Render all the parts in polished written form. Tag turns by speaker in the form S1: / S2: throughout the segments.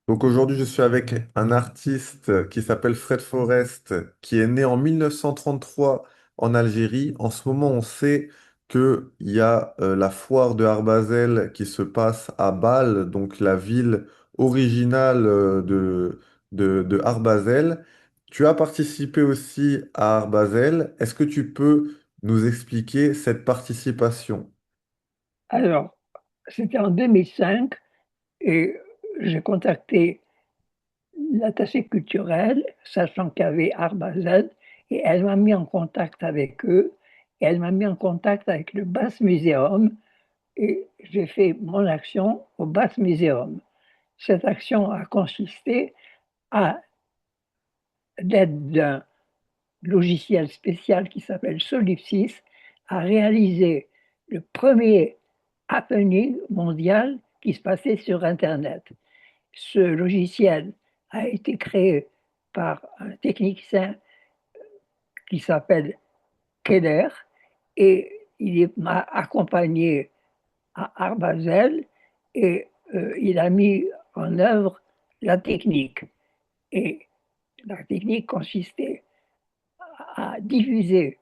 S1: Donc aujourd'hui, je suis avec un artiste qui s'appelle Fred Forrest, qui est né en 1933 en Algérie. En ce moment, on sait qu'il y a la foire de Art Basel qui se passe à Bâle, donc la ville originale de Art Basel. Tu as participé aussi à Art Basel. Est-ce que tu peux nous expliquer cette participation?
S2: Alors, c'était en 2005 et j'ai contacté l'attaché culturel, sachant qu'il y avait Art Basel, et elle m'a mis en contact avec eux, et elle m'a mis en contact avec le Bass Museum, et j'ai fait mon action au Bass Museum. Cette action a consisté à l'aide d'un logiciel spécial qui s'appelle Solipsys, à réaliser le premier happening mondial qui se passait sur Internet. Ce logiciel a été créé par un technicien qui s'appelle Keller et il m'a accompagné à Art Basel et il a mis en œuvre la technique. Et la technique consistait à diffuser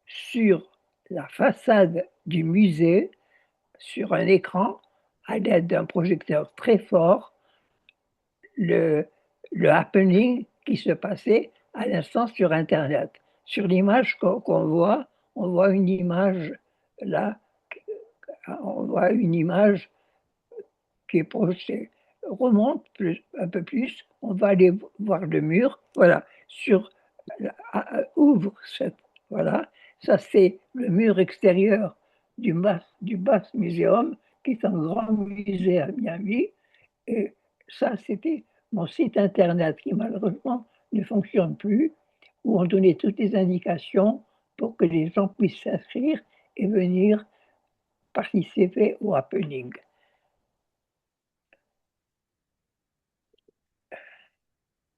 S2: sur la façade du musée, sur un écran, à l'aide d'un projecteur très fort, le, le happening qui se passait à l'instant sur Internet. Sur l'image qu'on voit, on voit une image là, on voit une image qui est projetée. Remonte un peu plus, on va aller voir le mur. Voilà, ouvre cette. Voilà, ça c'est le mur extérieur du Bass Museum, qui est un grand musée à Miami. Et ça, c'était mon site internet qui malheureusement ne fonctionne plus, où on donnait toutes les indications pour que les gens puissent s'inscrire et venir participer au happening.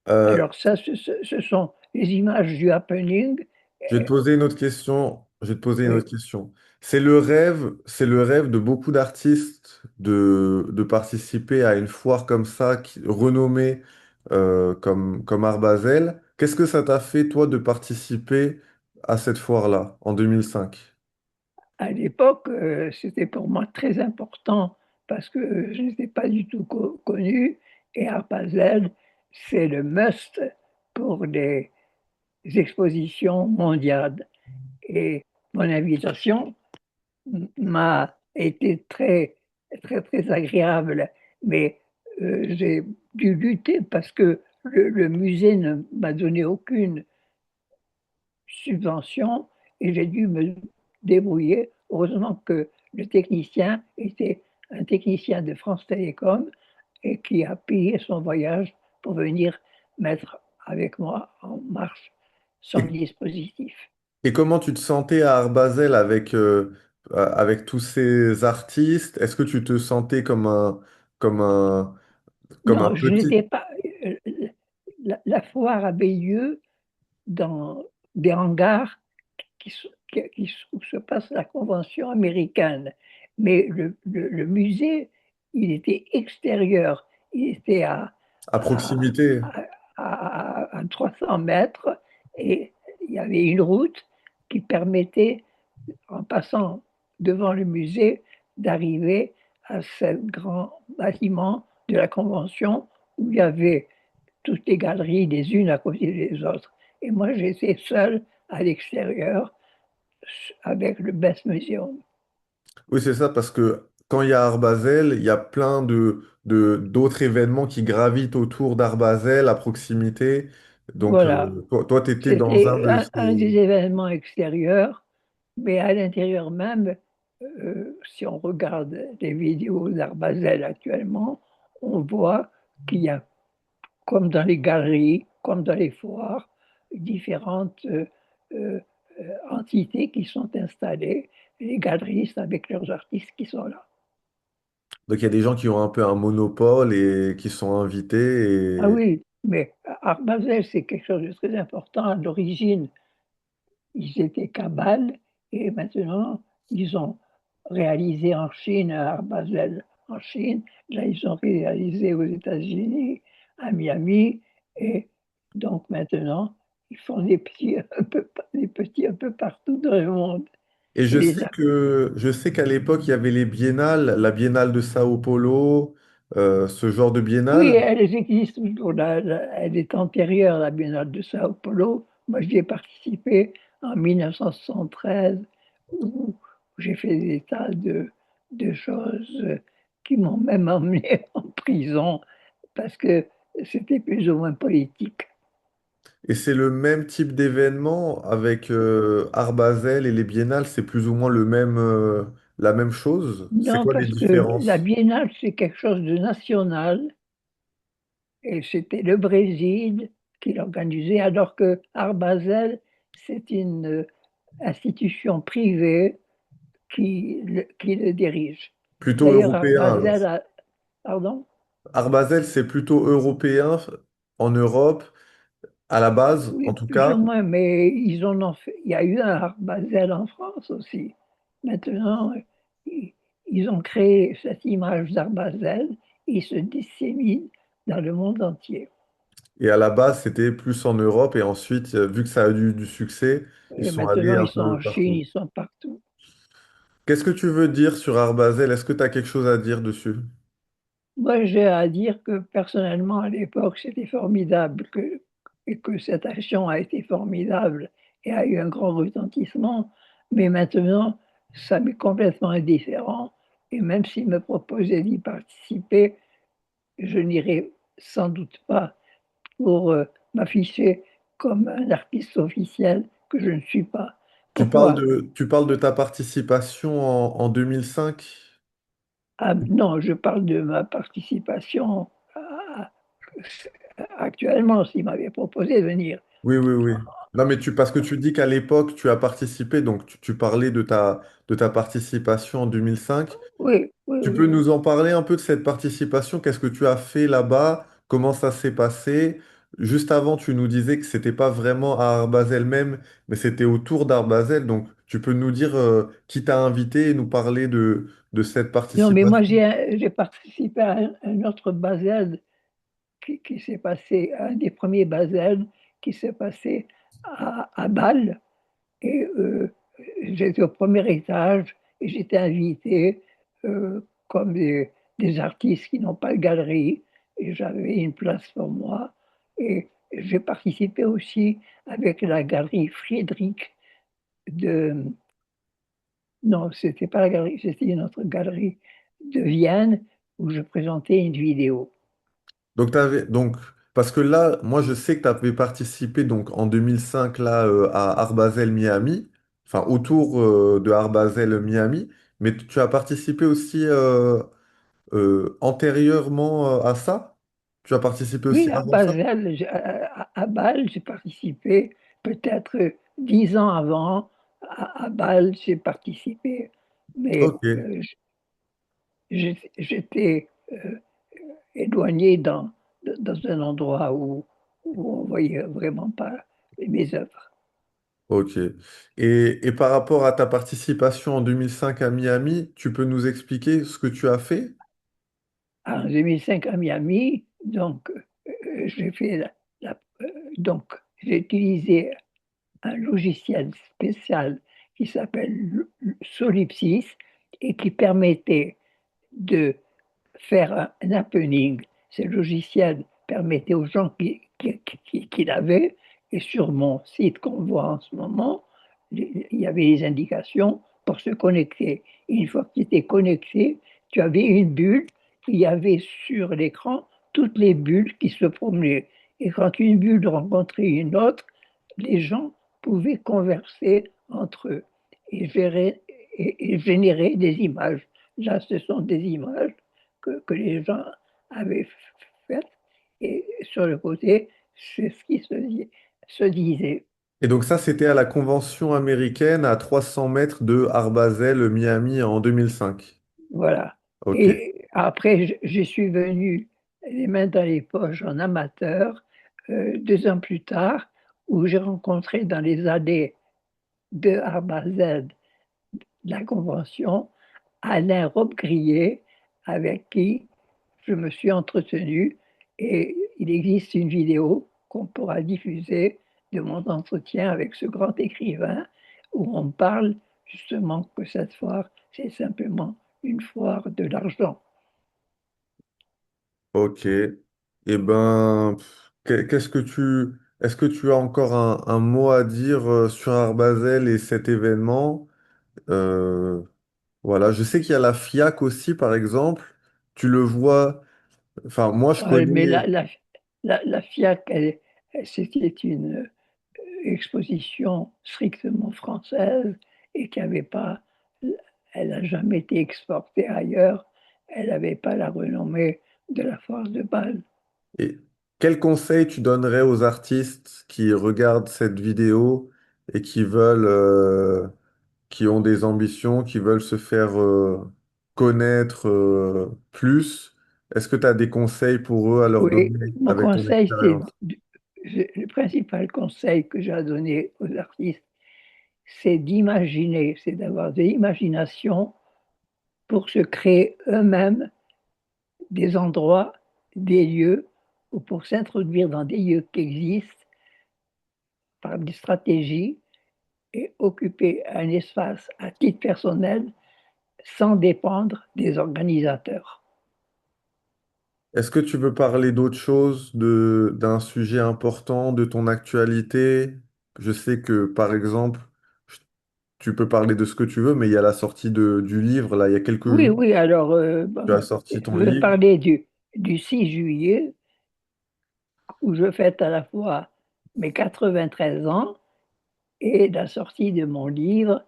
S1: Euh,
S2: Alors ça, ce sont les images du happening.
S1: Je vais te poser une autre question. Je vais te poser une
S2: Oui,
S1: autre question. C'est le rêve de beaucoup d'artistes de participer à une foire comme ça, renommée comme Art Basel. Qu'est-ce que ça t'a fait, toi, de participer à cette foire-là en 2005?
S2: à l'époque, c'était pour moi très important parce que je n'étais pas du tout connu et Art Basel, c'est le must pour les expositions mondiales. Et mon invitation m'a été très agréable, mais j'ai dû lutter parce que le musée ne m'a donné aucune subvention et j'ai dû me débrouiller. Heureusement que le technicien était un technicien de France Télécom et qui a payé son voyage pour venir mettre avec moi en marche son
S1: Et,
S2: dispositif.
S1: et comment tu te sentais à Art Basel avec tous ces artistes? Est-ce que tu te sentais comme un, comme un
S2: Non, je
S1: petit...
S2: n'étais pas. euh, la foire avait lieu dans des hangars où se passe la convention américaine. Mais le musée, il était extérieur. Il était
S1: à
S2: à,
S1: proximité?
S2: à 300 mètres et il y avait une route qui permettait, en passant devant le musée, d'arriver à ce grand bâtiment de la convention où il y avait toutes les galeries les unes à côté des autres. Et moi, j'étais seul à l'extérieur avec le Best Museum.
S1: Oui, c'est ça, parce que quand il y a Art Basel, il y a plein d'autres événements qui gravitent autour d'Art Basel à proximité. Donc,
S2: Voilà,
S1: toi, tu étais dans un
S2: c'était
S1: de
S2: un des
S1: ces...
S2: événements extérieurs, mais à l'intérieur même, si on regarde les vidéos d'Art Basel actuellement, on voit qu'il y a, comme dans les galeries, comme dans les foires, différentes euh, entités qui sont installées, les galeristes avec leurs artistes qui sont là.
S1: Donc, il y a des gens qui ont un peu un monopole et qui sont
S2: Ah
S1: invités.
S2: oui, mais Art Basel, c'est quelque chose de très important. À l'origine, ils étaient cabales et maintenant, ils ont réalisé en Chine Art Basel. en Chine. Là, ils ont réalisé aux États-Unis, à Miami. Et donc maintenant, ils font des petits un peu partout dans le monde.
S1: Et
S2: Et les
S1: je sais qu'à l'époque, il y avait les biennales, la biennale de Sao Paulo, ce genre de
S2: Oui,
S1: biennale.
S2: elles existent toujours. Elle est antérieure à la Biennale de Sao Paulo. Moi, j'y ai participé en 1973, où j'ai fait des tas de choses qui m'ont même emmené en prison parce que c'était plus ou moins politique.
S1: Et c'est le même type d'événement avec Art Basel et les biennales, c'est plus ou moins la même chose. C'est
S2: Non,
S1: quoi les
S2: parce que la
S1: différences?
S2: Biennale, c'est quelque chose de national et c'était le Brésil qui l'organisait, alors que Art Basel, c'est une institution privée qui le dirige.
S1: Plutôt
S2: D'ailleurs,
S1: européen
S2: Arbazel
S1: alors.
S2: a, pardon,
S1: Art Basel, c'est plutôt européen en Europe, à la base en
S2: oui,
S1: tout
S2: plus ou
S1: cas.
S2: moins, mais ils en ont fait, il y a eu un Arbazel en France aussi. Maintenant, ils, ils ont créé cette image d'Arbazel et il se dissémine dans le monde entier.
S1: Et à la base, c'était plus en Europe et ensuite, vu que ça a eu du succès, ils
S2: Et
S1: sont allés
S2: maintenant,
S1: un
S2: ils sont
S1: peu
S2: en Chine,
S1: partout.
S2: ils sont partout.
S1: Qu'est-ce que tu veux dire sur Art Basel? Est-ce que tu as quelque chose à dire dessus?
S2: Moi, j'ai à dire que personnellement, à l'époque, c'était formidable et que cette action a été formidable et a eu un grand retentissement. Mais maintenant, ça m'est complètement indifférent. Et même s'il me proposait d'y participer, je n'irai sans doute pas pour m'afficher comme un artiste officiel que je ne suis pas. Pourquoi?
S1: Tu parles de ta participation en 2005?
S2: Ah, non, je parle de ma participation actuellement, s'il m'avait proposé de venir.
S1: Oui, oui, oui. Non, mais parce que tu dis qu'à l'époque, tu as participé, donc tu parlais de ta participation en 2005.
S2: Oui, oui,
S1: Tu peux
S2: oui.
S1: nous en parler un peu de cette participation? Qu'est-ce que tu as fait là-bas? Comment ça s'est passé? Juste avant, tu nous disais que c'était pas vraiment à Art Basel même, mais c'était autour d'Art Basel. Donc, tu peux nous dire qui t'a invité et nous parler de cette
S2: Non, mais moi,
S1: participation?
S2: j'ai participé à un autre Basel qui s'est passé, un des premiers Basel qui s'est passé à Bâle. Et j'étais au premier étage et j'étais invité comme des artistes qui n'ont pas de galerie. Et j'avais une place pour moi. Et j'ai participé aussi avec la galerie Friedrich de... Non, c'était pas la galerie, c'était une autre galerie de Vienne où je présentais une vidéo.
S1: Donc, parce que là, moi, je sais que tu avais participé donc, en 2005 là, à Art Basel Miami, enfin autour de Art Basel Miami, mais tu as participé aussi antérieurement à ça? Tu as participé aussi
S2: Oui, à
S1: avant ça?
S2: Basel, à Bâle, j'ai participé peut-être 10 ans avant. À Bâle, j'ai participé, mais
S1: Ok,
S2: j'étais éloigné dans un endroit où on voyait vraiment pas mes œuvres.
S1: ok. Et par rapport à ta participation en 2005 à Miami, tu peux nous expliquer ce que tu as fait?
S2: En 2005 à Miami, donc j'ai fait donc j'ai utilisé un logiciel spécial qui s'appelle Solipsys et qui permettait de faire un happening. Ce logiciel permettait aux gens qui l'avaient, et sur mon site qu'on voit en ce moment, il y avait des indications pour se connecter. Et une fois que tu étais connecté, tu avais une bulle, il y avait sur l'écran toutes les bulles qui se promenaient. Et quand une bulle rencontrait une autre, les gens pouvaient converser entre eux et générer des images. Là, ce sont des images que les gens avaient faites et sur le côté, c'est ce qui se disait.
S1: Et donc ça, c'était à la convention américaine à 300 mètres de Art Basel Miami en 2005.
S2: Voilà.
S1: Ok.
S2: Et après, je suis venu les mains dans les poches en amateur 2 ans plus tard, où j'ai rencontré dans les allées de Arbazel la convention Alain Robbe-Grillet, avec qui je me suis entretenu et il existe une vidéo qu'on pourra diffuser de mon entretien avec ce grand écrivain où on parle justement que cette foire, c'est simplement une foire de l'argent.
S1: Ok. Eh ben, qu'est-ce que est-ce que tu as encore un mot à dire sur Art Basel et cet événement? Euh, voilà, je sais qu'il y a la FIAC aussi, par exemple. Tu le vois. Enfin, moi, je
S2: Mais
S1: connais.
S2: la FIAC, c'était une exposition strictement française et qui n'avait pas, elle n'a jamais été exportée ailleurs. Elle n'avait pas la renommée de la foire de Bâle.
S1: Et quel conseil tu donnerais aux artistes qui regardent cette vidéo et qui veulent, qui ont des ambitions, qui veulent se faire connaître plus? Est-ce que tu as des conseils pour eux à leur
S2: Oui,
S1: donner
S2: mon
S1: avec ton
S2: conseil,
S1: expérience?
S2: le principal conseil que j'ai à donner aux artistes, c'est d'imaginer, c'est d'avoir de l'imagination pour se créer eux-mêmes des endroits, des lieux, ou pour s'introduire dans des lieux qui existent par des stratégies et occuper un espace à titre personnel sans dépendre des organisateurs.
S1: Est-ce que tu veux parler d'autre chose, d'un sujet important, de ton actualité? Je sais que, par exemple, je- tu peux parler de ce que tu veux, mais il y a la sortie du livre, là, il y a quelques
S2: Oui,
S1: jours,
S2: oui, alors,
S1: tu as sorti
S2: je
S1: ton
S2: veux
S1: livre.
S2: parler du 6 juillet, où je fête à la fois mes 93 ans et la sortie de mon livre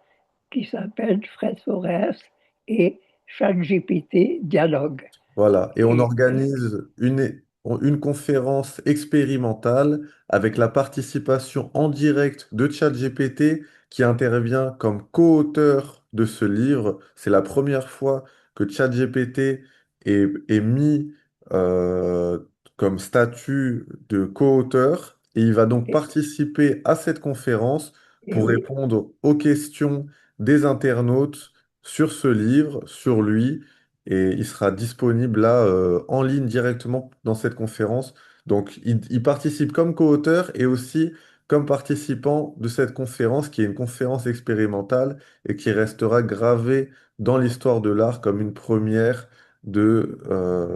S2: qui s'appelle Fred Forest et ChatGPT Dialogue.
S1: Voilà, et on
S2: Et
S1: organise une conférence expérimentale avec la participation en direct de ChatGPT qui intervient comme co-auteur de ce livre. C'est la première fois que ChatGPT est mis euh, comme statut de co-auteur et il va donc
S2: et,
S1: participer à cette conférence
S2: et
S1: pour
S2: oui,
S1: répondre aux questions des internautes sur ce livre, sur lui et il sera disponible là en ligne directement dans cette conférence. Donc, il participe comme co-auteur et aussi comme participant de cette conférence qui est une conférence expérimentale et qui restera gravée dans l'histoire de l'art comme une première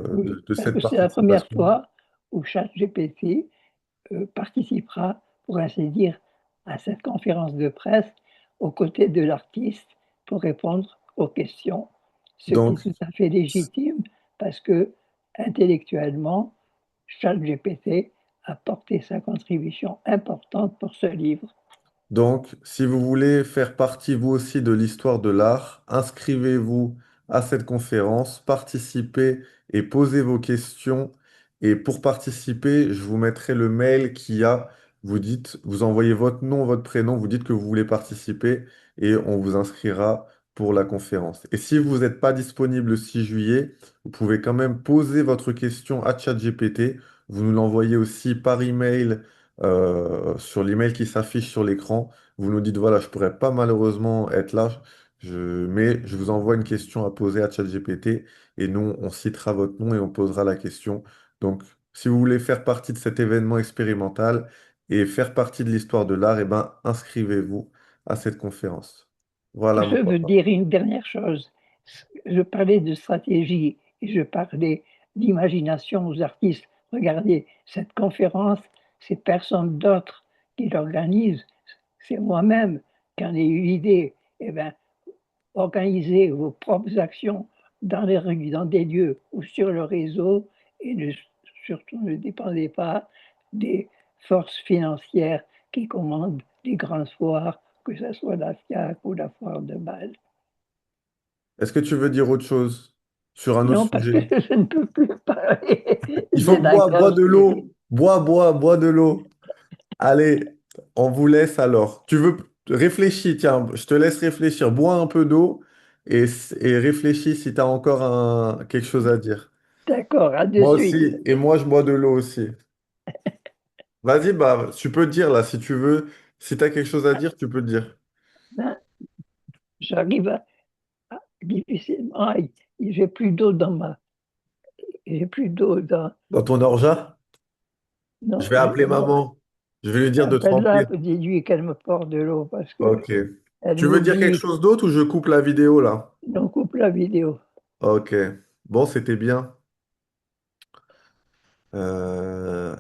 S2: oui,
S1: de
S2: parce
S1: cette
S2: que c'est la première
S1: participation.
S2: fois où ChatGPT participera, pour ainsi dire, à cette conférence de presse aux côtés de l'artiste pour répondre aux questions, ce qui est
S1: Donc,
S2: tout à fait légitime parce que intellectuellement, ChatGPT a porté sa contribution importante pour ce livre.
S1: Donc, si vous voulez faire partie vous aussi de l'histoire de l'art, inscrivez-vous à cette conférence, participez et posez vos questions. Et pour participer, je vous mettrai le mail qui a, vous dites, vous envoyez votre nom, votre prénom, vous dites que vous voulez participer et on vous inscrira pour la conférence. Et si vous n'êtes pas disponible le 6 juillet, vous pouvez quand même poser votre question à ChatGPT. Vous nous l'envoyez aussi par email sur l'email qui s'affiche sur l'écran. Vous nous dites, voilà, je pourrais pas malheureusement être là, mais je vous envoie une question à poser à ChatGPT et nous, on citera votre nom et on posera la question. Donc, si vous voulez faire partie de cet événement expérimental et faire partie de l'histoire de l'art, eh ben, inscrivez-vous à cette conférence. Voilà,
S2: Je
S1: mon
S2: veux
S1: papa.
S2: dire une dernière chose. Je parlais de stratégie et je parlais d'imagination aux artistes. Regardez, cette conférence, c'est personne d'autre qui l'organise, c'est moi-même qui en ai eu l'idée. Eh bien, organisez vos propres actions dans les rues, dans des lieux ou sur le réseau et surtout ne dépendez pas des forces financières qui commandent les grandes foires, que ce soit la FIAC ou la foire de Bâle.
S1: Est-ce que tu veux dire autre chose sur un autre
S2: Non, parce que
S1: sujet?
S2: je ne peux plus parler.
S1: Il faut
S2: J'ai la
S1: boire
S2: gorge
S1: de
S2: qui...
S1: l'eau. Bois de l'eau. Allez, on vous laisse alors. Tu veux réfléchir, tiens, je te laisse réfléchir. Bois un peu d'eau et réfléchis si tu as encore quelque chose à dire.
S2: D'accord, à de
S1: Moi
S2: suite.
S1: aussi, et moi je bois de l'eau aussi. Vas-y, bah, tu peux dire là si tu veux. Si tu as quelque chose à dire, tu peux dire.
S2: Hein, j'arrive difficilement. Ah, j'ai plus d'eau j'ai plus d'eau
S1: Dans ton orgeat? Je
S2: non,
S1: vais appeler maman. Je vais lui dire de te
S2: appelle-la,
S1: remplir.
S2: dis-lui qu'elle me porte de l'eau parce que
S1: Ok.
S2: elle
S1: Tu veux dire quelque
S2: m'oublie.
S1: chose d'autre ou je coupe la vidéo là?
S2: On coupe la vidéo.
S1: Ok. Bon, c'était bien. Euh,